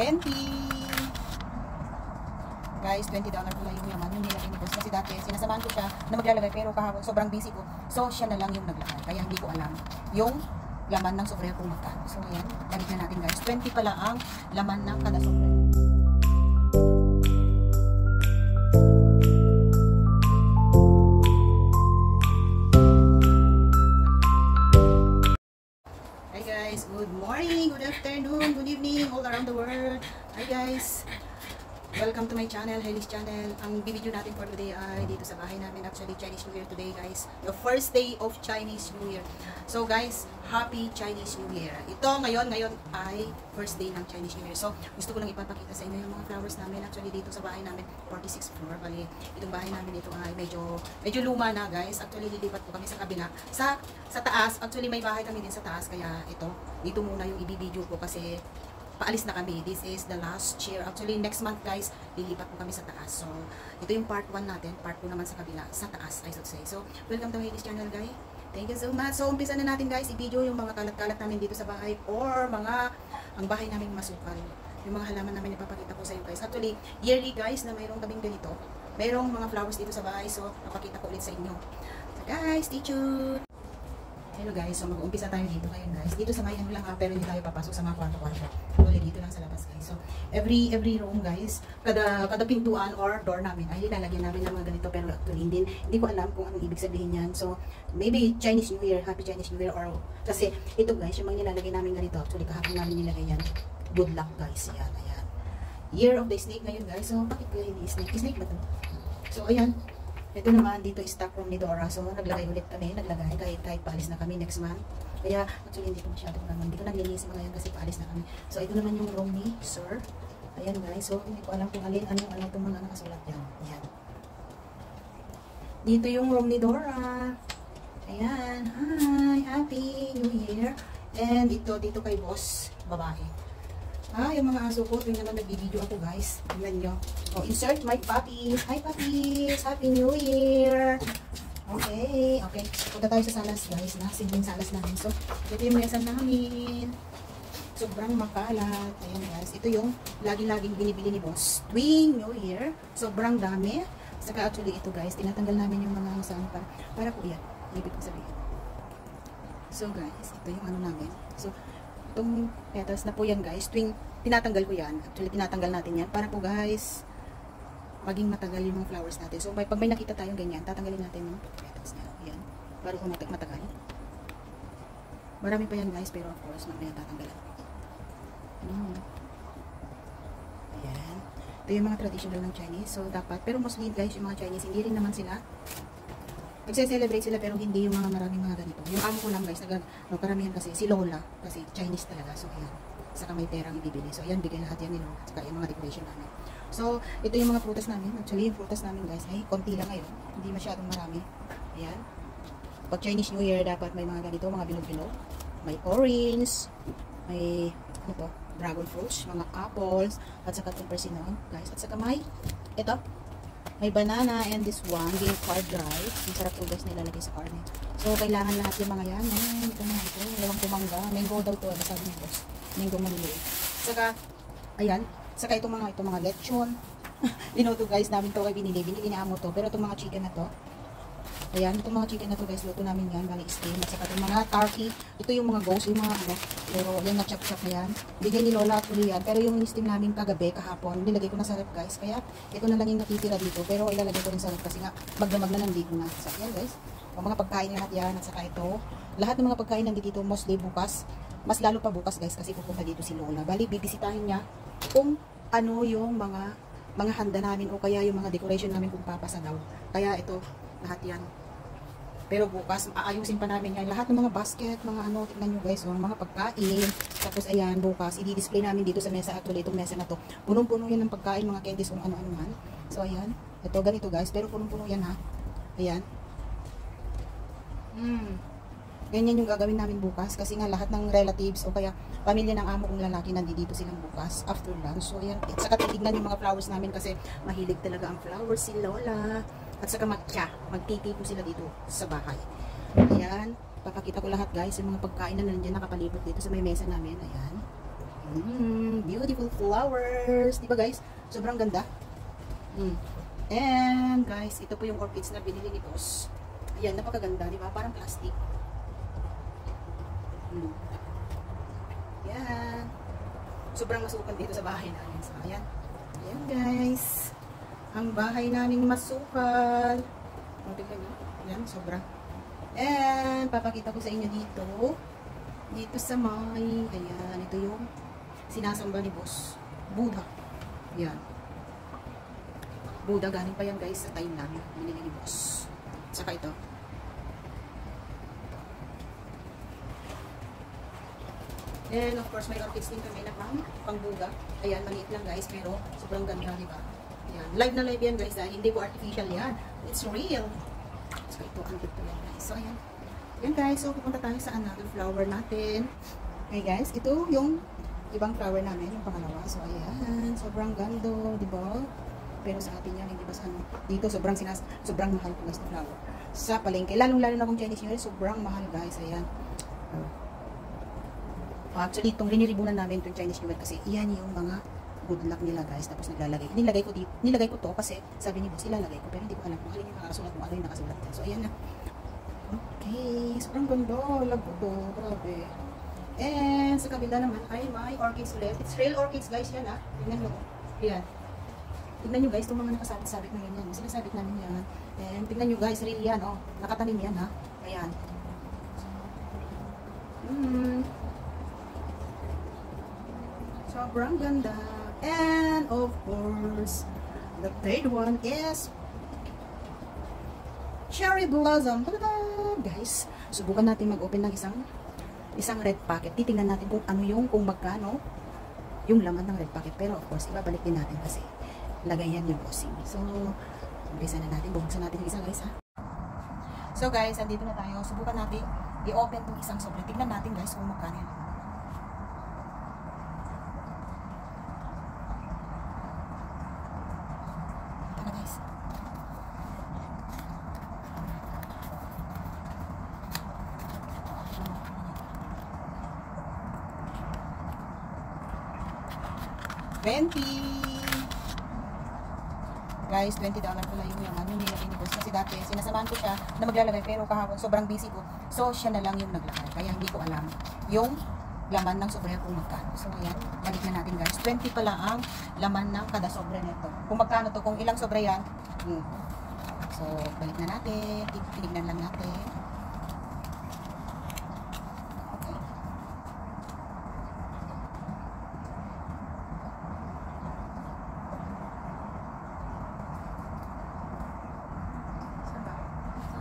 20. Guys, $20 po lang yung laman yung nilagay ni boss. Kasi dati, sinasamahan ko siya na maglalagay. Pero kahapon, sobrang busy ko. So, siya na lang yung naglagay. Kaya hindi ko alam yung laman ng sobre kung magkano. So, ayan. Balik na natin guys. 20 pala ang laman ng kada sobre. Hi guys. Good morning, good afternoon, good evening all around the world. Hi guys. Welcome to my channel, Hailey's channel. Ang video natin for today ay dito sa bahay namin. Actually, Chinese New Year today, guys. The first day of Chinese New Year. So, guys, Happy Chinese New Year. Ito, ngayon ay first day ng Chinese New Year. So, gusto ko lang ipapakita sa inyo yung mga flowers namin. Actually, dito sa bahay namin, 46th floor. Bali, itong bahay namin ito ay medyo luma na, guys. Actually, lilipat po kami sa kabila. Sa taas, actually, may bahay kami din sa taas. Kaya, dito muna yung ibibideo ko kasi paalis na kami. This is the last year. Actually, next month guys, lilipat po kami sa taas. So, ito yung part 1 natin. Part 2 naman sa kabila. Sa taas, I should say. So, welcome to Hailey's channel, guys. Thank you so much. So, umpisa na natin guys, i-video yung mga kalat-kalat namin dito sa bahay or ang bahay namin masukal. Yung mga halaman namin ipapakita ko sa inyo guys. Actually, yearly guys na mayroong kaming ganito. Mayroong mga flowers dito sa bahay. So, papakita ko ulit sa inyo. So, guys, stay tuned. Hello guys, so mag-uumpisa tayo dito ngayon guys. Dito sa may ano lang pero hindi tayo papasok sa mga kwarto-kwarto. Tuloy dito lang sa labas guys. So every room guys, kada pintuan or door namin ay nilalagyan namin ng mga ganito pero actually hindi ko alam kung anong ibig sabihin niyan. So maybe Chinese New Year, Happy Chinese New Year or kasi ito guys, yung mga nilalagay namin ganito actually kahapon namin nilagay yan. Good luck guys. Yan, ayan. Year of the Snake ngayon guys. So bakit kaya hindi snake? Snake ba ito? So ayan. Ito naman, dito is stock room ni Dora. So, naglagay ulit kami. Naglagay kahit paalis na kami next month. Kaya, actually, hindi ko masyadong naman. Hindi ko naglinis mga yan kasi paalis na kami. So, ito naman yung room ni Sir. Ayan guys. So, hindi ko alam kung ano itong mga nakasulat yan. Ayan. Dito yung room ni Dora. Ayan. Hi! Happy New Year! And dito kay boss, babae. Yung mga aso ko, tuwing naman nagbibideo ako guys. Tingnan nyo. Oh, insert my puppies. Hi puppies! Happy New Year! Okay. Punta tayo sa salas guys. Simpleng salas namin. So, ito yung mesan namin. Sobrang makalat. Ayan guys. Ito yung laging binibili ni boss. Tuwing New Year. Sobrang dami. Saka actually ito guys, tinatanggal namin yung mga saan para po yan. Ibig ko sabihin. So guys, ito yung ano namin. So, itong petals na po yan guys, tuwing tinatanggal ko yan, actually tinatanggal natin yan para po guys maging matagal yung mga flowers natin. So pag may nakita tayong ganyan, tatanggalin natin yung petals niya. Yan, para kung matagal. Marami pa yan guys, pero of course mamaya tatanggalan. Ayan, ito yung mga traditional ng Chinese. So dapat, pero mostly guys yung mga Chinese, hindi rin naman sila nagse-celebrate sila pero hindi yung mga maraming mga ganito. Yung amo ko lang guys, karamihan kasi si Lola, kasi Chinese talaga. So ayan, saka may perang ibibili. So ayan, bigay lahat yan ni Lola. Saka yung mga decoration namin. So ito yung mga prutas namin. Actually yung prutas namin guys ay konti lang ngayon. Hindi masyadong marami. Ayan. Pag Chinese New Year dapat may mga ganito, mga bilog-bilog. May orange, may dragon fruits, mga apples, at saka itong persimmon guys. At saka may ito. May banana and this one, being carved rice. Ang sarap po guys nilalagay sa carne. So, kailangan lahat yung mga yan. Ito mga ito. Dalawang kumangga. Mango daw to. Sabi ni boss. Mango maliliit. Saka, ayan. Saka itong mga lechon. Linuto guys namin to kay binili. Binili ni amo to. Pero itong mga chicken na to. Ayan. Itong mga chicken na to guys. Luto namin yan. Bali steam. At saka itong mga turkey. Ito yung mga ghost. Yung mga ano. Pero yan na chop-chop na yan. Bigay ni Lola actually yan. Pero yung steam namin kagabi, kahapon, nilagay ko na sa ref guys. Kaya ito na lang yung natitira dito. Pero ilalagay ko rin sa ref kasi nga magdamag na nandito na. So yan guys. Ang mga pagkain lahat yan. At saka ito. Lahat ng mga pagkain nandito mostly bukas. Mas lalo pa bukas guys kasi pupunta dito si Lola. Bali bibisitahin niya kung ano yung mga handa namin o kaya yung mga decoration namin kung papasa daw. Kaya ito lahat yan. Pero bukas, aayusin pa namin yan. Lahat ng mga basket, mga ano, tignan nyo guys, mga pagkain. Tapos ayan, bukas, i-display namin dito sa mesa. Actually, itong mesa na to. Punong-puno yan ng pagkain, mga candies, kung ano-ano man. So ayan, ito, ganito guys. Pero punong-puno yan ha. Ayan. Ganyan yung gagawin namin bukas. Kasi nga lahat ng relatives o kaya pamilya ng amo kong lalaki nandito silang bukas after lunch. So ayan, at saka titignan yung mga flowers namin kasi mahilig talaga ang flowers si Lola. At saka magtiti po sila dito sa bahay. Ayan, papakita ko lahat guys, yung mga pagkain na nandiyan nakapalibot dito sa may mesa namin. Ayan. Beautiful flowers. Diba guys? Sobrang ganda. And guys, ito po yung orchids na binili ni boss. Ayan, napakaganda. Diba? Parang plastic. Yan. Sobrang masukal dito sa bahay namin. So, ayan. Ayan guys. Ang bahay namin masukal. Tingnan nyo. Ayan, sobra. And, papakita ko sa inyo dito. Dito sa may, ayan, ito yung sinasamba ni boss. Buddha. Ayan. Buddha, galing pa yan guys sa time namin. Binili ni boss. Saka ito. And of course, may orchids din kami na pang Buddha. Ayan, maliit lang guys, pero sobrang ganda, diba? Ayan. Live na live yan guys, hindi po artificial yan. It's real. So, ito, ang cute yan guys. So, ayan. Ayan guys, so pupunta tayo sa another flower natin. Okay guys, ito yung ibang flower namin, yung pangalawa. So, ayan. Sobrang gando, diba? Pero sa atin yan, hindi ba sa ano? Dito, sobrang mahal po guys na flower. Sa palengke, lalong-lalo na kung Chinese New Year, sobrang mahal guys. Ayan. Actually, itong riniribunan namin itong Chinese New Year kasi iyan yung mga good luck nila guys. Tapos naglalagay. Nilagay ko to kasi sabi ni boss, ilalagay ko. Pero hindi ko alam kung alin yung nakasulat mo, ano yung nakasulat dyan. So, ayan na. Okay. Sobrang ganda. Lago to. Grabe. And sa kabila naman ay may orchids ulit. It's real orchids guys. Yan tignan nyo. Ayan. Tignan nyo guys, itong mga nakasabit-sabit na ganyan. Sinasabit namin yan. And tignan nyo guys, real yan. Nakatanim yan ha. Ayan. Sobrang ganda. And of course, the third one is cherry blossom. Tada! Guys, subukan natin mag-open ng isang red packet. Titingnan natin kung ano kung magkano yung laman ng red packet. Pero of course, ibabalik din natin kasi lagayan yung bossing. So, umpisa na natin. Bubuksan natin yung isa guys ha. So guys, andito na tayo. Subukan natin i-open itong isang sobre. Tignan natin guys kung magkano yan. $20 guys, $20 pala yung laman yung nilagay ni boss kasi dati sinasamahan ko siya na maglalagay pero kahapon sobrang busy ko, so siya na lang yung naglagay kaya hindi ko alam yung laman ng sobre kung magkano. So ayan, balik na natin guys, 20 pala ang laman ng kada sobre nito. Kung magkano to, kung ilang sobre yan. So balik na natin, tinignan lang natin.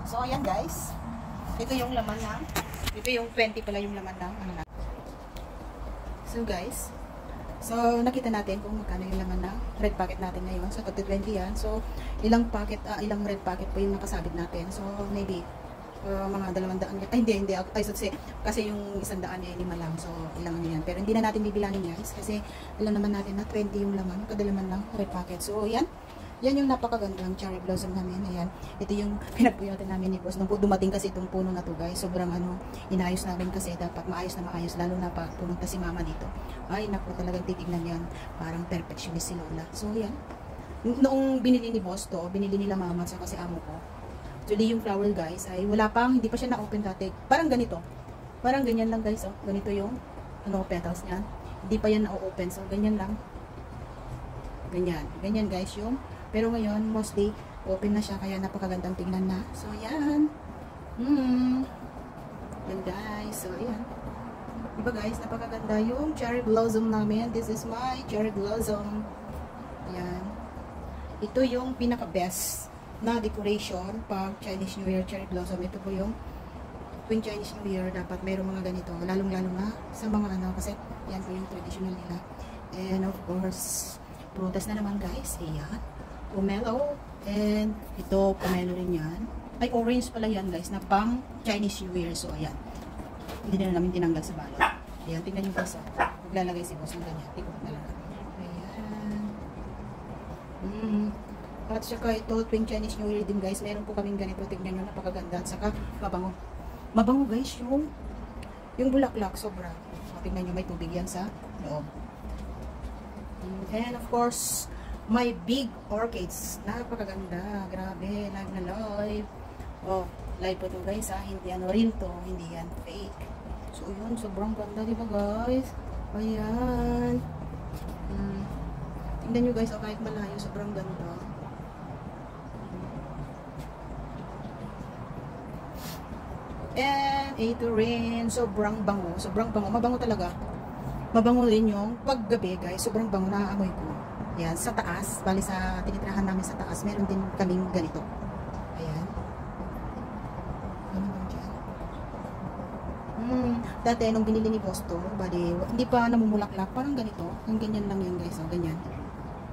So, ayan guys. Ito yung laman ng, ito yung 20 pala yung laman ng, ano na. So, guys. So, nakita natin kung magkano yung laman ng red packet natin ngayon. So, 20 yan. So, ilang red packet po yung nakasabit natin. So, maybe, mga 200. Ay, hindi. Ay, so, kasi yung 100 ay 5 lang. So, ilang ano yan. Pero hindi na natin bibilangin guys. Kasi, alam naman natin na 20 yung laman, kada laman ng red packet. So, yan. Yan yung napakagandang cherry blossom namin. Ayan. Ito yung pinagpuyatan namin ni boss. Nung dumating kasi itong puno na to guys. Sobrang inayos namin kasi dapat maayos na maayos. Lalo na pa pumunta si mama dito. Ay naku, talagang titignan yan. Parang perfectionist si Lola. So yan. Noong binili ni boss to, binili nila mama at si amo ko. Actually yung flower guys ay wala pang, hindi pa siya na-open dati. Parang ganito. Parang ganyan lang guys. Oh. Ganito yung petals niyan. Hindi pa yan na-open. So ganyan lang. Ganyan. Ganyan guys yung. Pero ngayon, mostly, open na siya, kaya napakagandang tingnan na. So, ayan. Yan guys. So, ayan. Diba guys, napakaganda yung cherry blossom namin. This is my cherry blossom. Ayan. Ito yung pinaka-best na decoration pag Chinese New Year cherry blossom. Ito po yung tuwing Chinese New Year, dapat mayroong mga ganito. Lalong-lalo na sa mga kasi yan po yung traditional nila. And of course, prutas na naman guys. Ayan. Pomelo. And ito, pomelo rin yan. Ay, orange pala yan guys, na pang Chinese New Year. So, ayan. Hindi na namin tinanggal sa balot. Ayan, tingnan yung boss. Maglalagay si boss ng ganyan. Tikot na lang. Ayan. At saka ito, tuwing Chinese New Year din guys, meron po kaming ganito. Tingnan nyo, napakaganda. At saka, mabango. Mabango guys, yung bulaklak, sobra. Tingnan nyo, may tubig yan sa loob. And of course, my big orchids. Napakaganda. Grabe, live na live. Oh, live po to guys ha. Hindi ano, real to. Hindi yan fake. So yun, sobrang ganda, diba guys? Ayan. Tingnan nyo guys, kahit malayo, sobrang ganda. And ito rin, sobrang bango. Sobrang bango. Mabango talaga. Mabango rin yung paggabi guys. Sobrang bango, naaamoy ko. Ayan, sa taas. Bali sa tinitirahan namin sa taas, meron din kaming ganito. Ayan. Ano naman dyan? Dati nung binili ni Boss to, bali, hindi pa namumulaklak. Parang ganito. Yung ganyan lang yan guys. O, ganyan.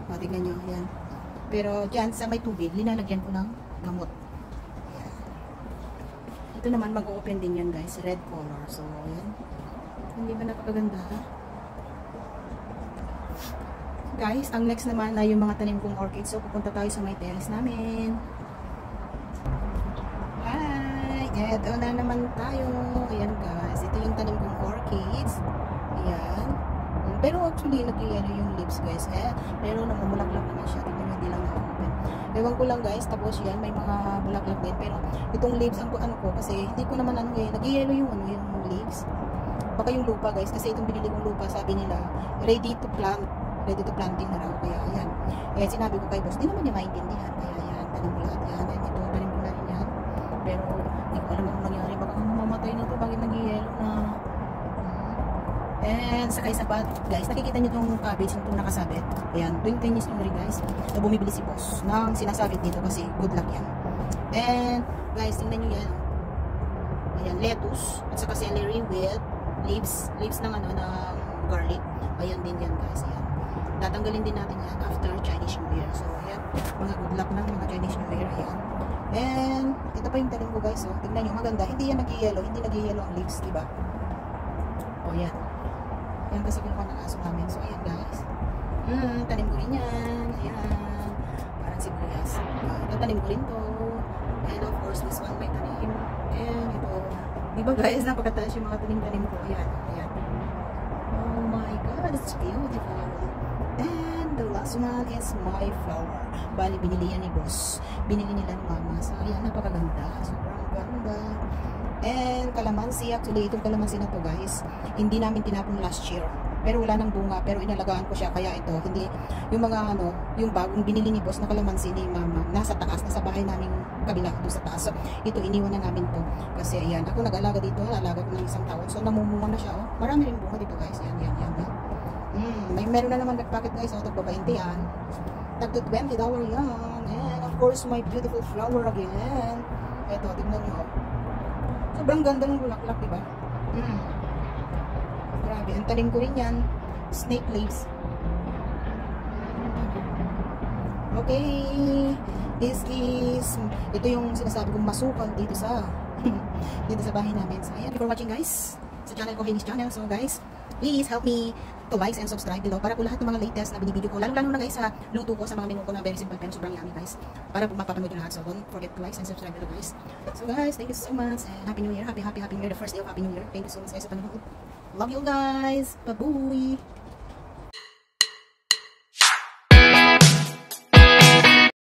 O, tignan nyo. Ayan. Pero dyan sa may tubig, linalagyan ko ng gamot. Ayan. Ito naman, mag-open din yan guys. Red color. So, ayan. Hindi ba napakaganda? Guys, ang next naman ay yung mga tanim kong orchids. So, pupunta tayo sa may terrace namin. Hi! Eto na naman tayo. Ayan guys. Ito yung tanim kong orchids. Ayan. Pero actually, nag-yellow yung leaves guys. Pero namumulaklak naman siya. Tingnan, hindi lang na-open. Ewan ko lang guys. Tapos yan, may mga bulaklak din. Pero itong leaves, ang ano ko, kasi hindi ko naman ano nag-yellow yung ano, yung leaves. Baka yung lupa guys. Kasi itong binili kong lupa, sabi nila, ready to plant. Ready to planting na raw. Kaya ayan. Eh, sinabi ko kay Boss, di naman niya maintindihan. Kaya ayan, tanim ko lahat yan. And ito, tanim ko na rin yan. Pero, hindi ko alam kung nangyari. Baka mamamatay na ito. Bakit nag-yellow na? And, sa kaisabat, guys, nakikita niyo itong cabbage na itong nakasabit. Ayan, tuwing 10 years rin guys, na bumibili si Boss ng sinasabit dito kasi good luck yan. And, guys, tingnan nyo yan. Ayan, lettuce, at saka celery with leaves ng ano, ng garlic. Ayan din yan guys, ayan. Tatanggalin din natin yan after Chinese New Year. So, ayan. Mga good luck ng mga Chinese New Year. Ayan. And, ito pa yung tanim ko guys. Oh. Tignan nyo, maganda. Hindi yan nag-yellow. Hindi nag-yellow ang leaves, diba? O, ayan. Ayan kasi kinuha ng aso namin. So, ayan guys. Tanim ko rin yan. Ayan. Parang sibuyas. Ito, tanim ko rin to. And of course, this one may tanim. And ito. Diba guys, napakataas yung mga tanim-tanim ko. Ayan. Ayan. Oh my God, it's beautiful. And the last one is my flower. Bali, binili yan ni Boss. Binili nila ni Mama. So, ayan, napakaganda. Sobrang ganda. And kalamansi, actually, itong kalamansi na to guys, hindi namin tinapon last year. Pero wala nang bunga, pero inalagaan ko siya. Kaya ito, hindi, yung mga ano, yung bagong binili ni Boss na kalamansi ni Mama, nasa taas, nasa bahay namin kabila, doon sa taas. So, ito, iniwan na namin to. Kasi, ayan, ako nag-alaga dito, nalaga ko ng isang taon. So, namumunga na siya, oh. Marami rin bunga dito guys. Yan, yan, yan. Meron na naman nagpacket guys, oh, tagpa 20 yan. Tagto $20 yan. And of course, my beautiful flower again. Eto, tingnan nyo. Sobrang ganda ng bulaklak, diba? Grabe, ang talim ko rin yan. Snake leaves. Okay. This is, ito yung sinasabi kong masukal dito sa dito sa bahay namin. So, ayan, for watching guys. Sa channel ko, Hailey's Channel. So guys, please help me to like and subscribe below para po lahat ng mga latest na binibideo ko, lalo na guys sa luto ko, sa mga menu ko na very simple pero sobrang yummy guys, para po mapapanood yung lahat. So don't forget to like and subscribe below guys. So guys, thank you so much and Happy New Year. Happy New Year, the first day of Happy New Year. Thank you so much guys sa panonood. Love you guys. Bye-bye.